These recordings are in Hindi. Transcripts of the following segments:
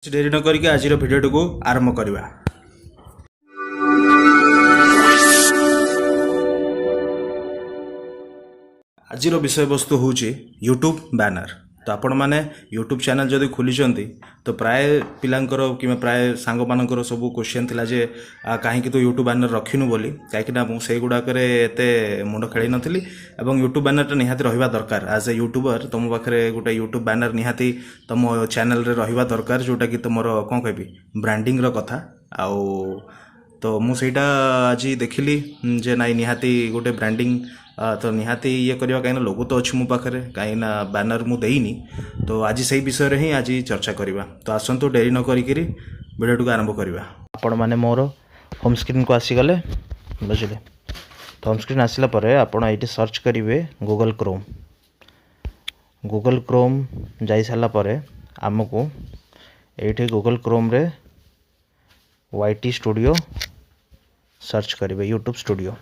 ଡେରି ନ କରିକି ଆଜିର ଭିଡ଼ିଓଟିକୁ ଆରମ୍ଭ କରିବା। ଆଜିର ବିଷୟବସ୍ତୁ ହେଉଛି ୟୁଟ୍ୟୁବ୍ ବ୍ୟାନର। ତ ଆପଣମାନେ ୟୁଟ୍ୟୁବ୍ ଚ୍ୟାନେଲ୍ ଯଦି ଖୋଲିଛନ୍ତି ତ ପ୍ରାୟ ପିଲାଙ୍କର କିମ୍ବା ପ୍ରାୟ ସାଙ୍ଗମାନଙ୍କର ସବୁ କ୍ୱେଶ୍ଚନ୍ ଥିଲା ଯେ କାହିଁକି ତୁ ୟୁଟ୍ୟୁବ୍ ବ୍ୟାନର ରଖିନୁ ବୋଲି। କାହିଁକିନା ମୁଁ ସେଇଗୁଡ଼ାକରେ ଏତେ ମୁଣ୍ଡ ଖେଳେଇ ନଥିଲି ଏବଂ ୟୁଟ୍ୟୁବ୍ ବ୍ୟାନରଟା ନିହାତି ରହିବା ଦରକାର। ଆଜ୍ ଏ ୟୁଟ୍ୟୁବର ତୁମ ପାଖରେ ଗୋଟେ ୟୁଟ୍ୟୁବ୍ ବ୍ୟାନର ନିହାତି ତୁମ ଚ୍ୟାନେଲ୍ରେ ରହିବା ଦରକାର, ଯେଉଁଟାକି ତୁମର କ'ଣ କହିବି ବ୍ରାଣ୍ଡିଂର କଥା। ଆଉ ତ ମୁଁ ସେଇଟା ଆଜି ଦେଖିଲି ଯେ ନାଇଁ ନିହାତି ଗୋଟେ ବ୍ରାଣ୍ଡିଂ ତ ନିହାତି ଇଏ କରିବା, କାହିଁକିନା ଲୋଗୋ ତ ଅଛି ମୋ ପାଖରେ, କାହିଁକିନା ବ୍ୟାନର ମୁଁ ଦେଇନି। ତ ଆଜି ସେଇ ବିଷୟରେ ହିଁ ଆଜି ଚର୍ଚ୍ଚା କରିବା। ତ ଆସନ୍ତୁ ଡେରି ନ କରିକିରି ଭିଡ଼ିଓଟିକୁ ଆରମ୍ଭ କରିବା। ଆପଣମାନେ ମୋର ହୋମ୍ ସ୍କ୍ରିନ୍କୁ ଆସିଗଲେ, ବୁଝିଲେ। ତ ହୋମ୍ ସ୍କ୍ରିନ୍ ଆସିଲା ପରେ ଆପଣ ଏଇଠି ସର୍ଚ୍ଚ କରିବେ ଗୁଗଲ୍ କ୍ରୋମ୍। ଗୁଗଲ୍ କ୍ରୋମ୍ ଯାଇସାରିଲା ପରେ ଆମକୁ ଏଇଠି ଗୁଗଲ୍ କ୍ରୋମ୍ରେ YT ଷ୍ଟୁଡ଼ିଓ सर्च करेंगे, यूट्यूब स्टूडियो।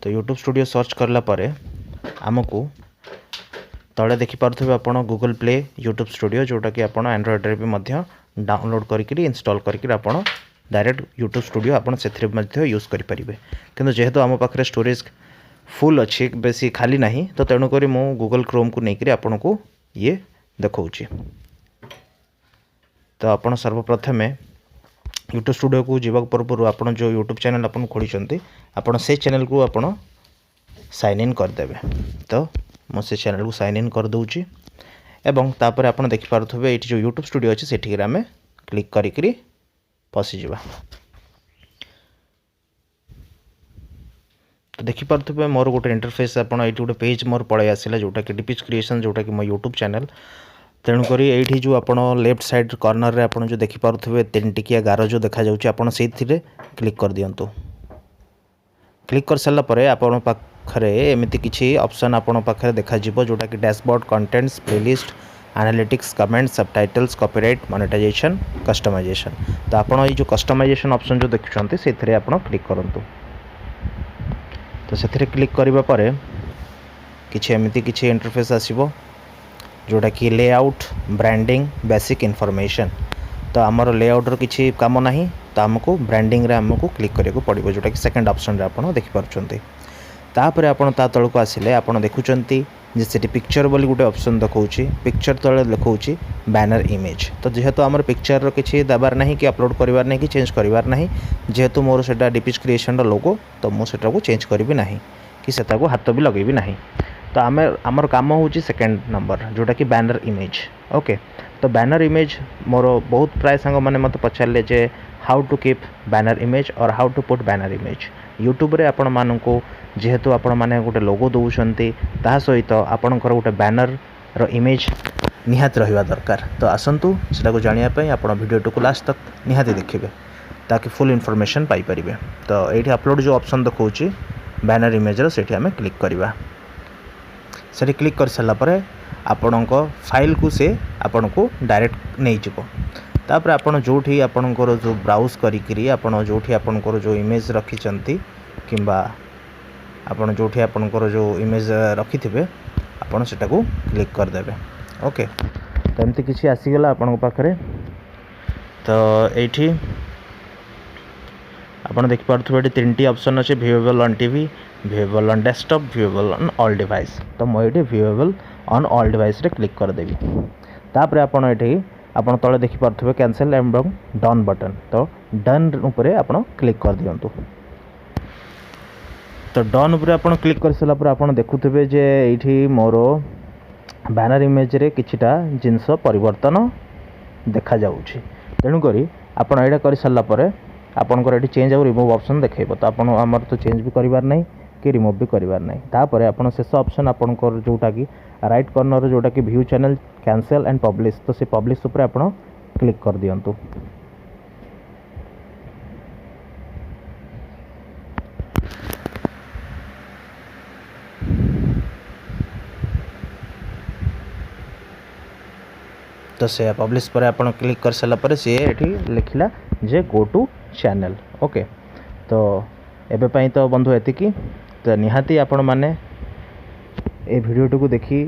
तो यूट्यूब स्टूडियो सर्च करला परे आमको तले देखिपे आप गूगल प्ले यूट्यूब स्टूडियो, जोटा कि आप एंड्रॉइड भी मध्य डाउनलोड करके इंस्टॉल करके आप डायरेक्ट यूट्यूब स्टूडियो आप यूज करेंगे। किंतु जेहेतु आम पाखे स्टोरेज फुल अच्छी, बेसी खाली ना, तो तेणुक मु गूगल क्रोम को लेकर आपन को ये देखा। तो आप सर्वप्रथम यूट्यूब स्टूडियो को जीवा पूर्व आप जो यूट्यूब चैनल आप खोली आपड़ से चैनल को आप साइन इन करदे। तो मुझे चैनल को साइन इन कर दूची एवं तापर आप देखिपे ये जो यूट्यूब स्टूडियो अच्छे से आम क्लिक करी पशिजा। तो देखिपे मोर गोटे इंटरफेस आप गोटे पेज मोर पलि आसला, जोटा कि डीपीज क्रिएशन, जोटा कि मो यूट्यूब चैनल। तेणुक ये जो आप लेफ्ट साइड कॉर्नर रे आप जो देखिपे तीन टिकिया गार जो देखा जाउची, आपण से क्लिक कर दियंतु। क्लिक कर सारा पर आपण पाखरे एमती किसी ऑप्शन आपण पाखरे देखा जिवो, जोटा कि dashboard, contents, playlist, analytics, comments, subtitles, copyright, monetization, customization. तो आपण ये जो कस्टमाइजेशन ऑप्शन जो देखुछंती सेथरे आपण क्लिक करंतु। तो सेथरे क्लिक करिबा परे किछि एमती किछि इंटरफेस आसीबो, जोटा कि लेआउट, ब्रांडिंग, बेसिक इनफॉरमेशन। तो आमर लेआउट रो किछि काम नाही, तो आमको ब्रांडिंग रे आमको क्लिक करिया पड़िबो, जोटा कि सेकंड ऑप्शन रे आपण देखि पारुछंती। तापर आपण ता तळको आसिले आपण देखुछंती जे सेठी पिक्चर बोली गोटे ऑप्शन देखौची, पिक्चर तळे देखौची बैनर इमेज। तो जेहेतु आमर पिक्चर रो किछि दबार नाही कि अपलोड करिवार नाही कि चेंज करिवार नाही, जेहेतु मोर सेटा डीपीज क्रिएशन रो लोगो, तो मो सेटा को चेंज करबी नाही कि सेटा को हाथ भी लगेबी नाही। तो आमर काम होची सेकेंड नंबर, जोटा कि बैनर इमेज। ओके, तो बैनर इमेज मोर बहुत प्राय सांग मैंने मत पचारे जे how to keep banner image और how to put banner image. YouTube रे आपण मानू जेहेतु आपण माने गोटे लोगो दौरान ता सहित आपणकर गोटे बैनर रो इमेज निहाती रहिबा दरकार। तो आसंतु सेटा को जानिया पई आपण वीडियो को लास्ट तक निहाती देखिबे, ताकि फुल इनफॉरमेशन पाई परिबे। तो एठी अपलोड जो ऑप्शन देखौची बैनर इमेज रो सेठी हमें क्लिक करबा। से क्लिक कर सारा पर आपण फाइल को से आपण को डायरेक्ट नहीं जीव। तापर आपण जोठी आपणकर जो ब्राउज करी आपण जोठी आपणकर जो इमेज रखिचंती किंबा आपण जोठी आपणकर जो इमेज रखिथिबे आपण सेटा को क्लिक कर देबे। ओके, तो एमती किसी आसीगला आपण पाखरे। तो एठी आपण देखि पारथुबे एठी तीनटी ऑप्शन अछि, viewable on TV, viewable on desktop, viewable on all device. तो मैं ये व्यूएबल ऑन ऑल डिवाइस रे क्लिक कर देबी। तापर आपण एठी आपण तळे देखि पारथुबे कैंसिल एवं डन बटन। तो डन ऊपर आपण क्लिक कर दियंतु। तो डन ऊपर आपण क्लिक कर सला पर आपण देखुथिबे जे एठी मोर बैनर इमेज रे किछिटा जिंस परिवर्तन देखा जाउछि। तेणु करी आपण एटा कर सला पर आपनकर एठी चेंज और रिमूव ऑप्शन देखेबो। तो आपण हमर तो चेंज भी करिवार नै कि रिमूव भी करिवार नै। तापर आपण शेष ऑप्शन आपनकर जोटा कि राइट कॉर्नर जोटा कि view channel, cancel and publish. तो से पब्लिश ऊपर आपण क्लिक कर दियंतु। तो से पब्लिश पर आपण क्लिक कर सारा पर सी एठी लिखला जे गो टू चैनल। ओके, तो एबे पई तो बंधु एतिकी। तो निहाती आपण माने ए भिडियोटी को देखी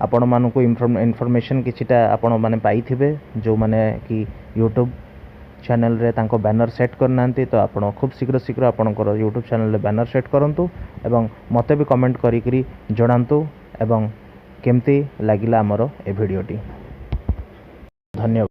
आपण मानकु इनफॉरमेशन किछिटा आपण माने पाइथिबे जो माने कि यूट्यूब चैनल रे तांको बैनर सेट करनांती तो आपण खूब शीघ्र शीघ्र आपणकर यूट्यूब चैनल रे बैनर सेट करंतु एवं मते भी कमेंट करी करी जणांतु एवं केमती लागिला हमरो ए वीडियोटी। धन्यवाद।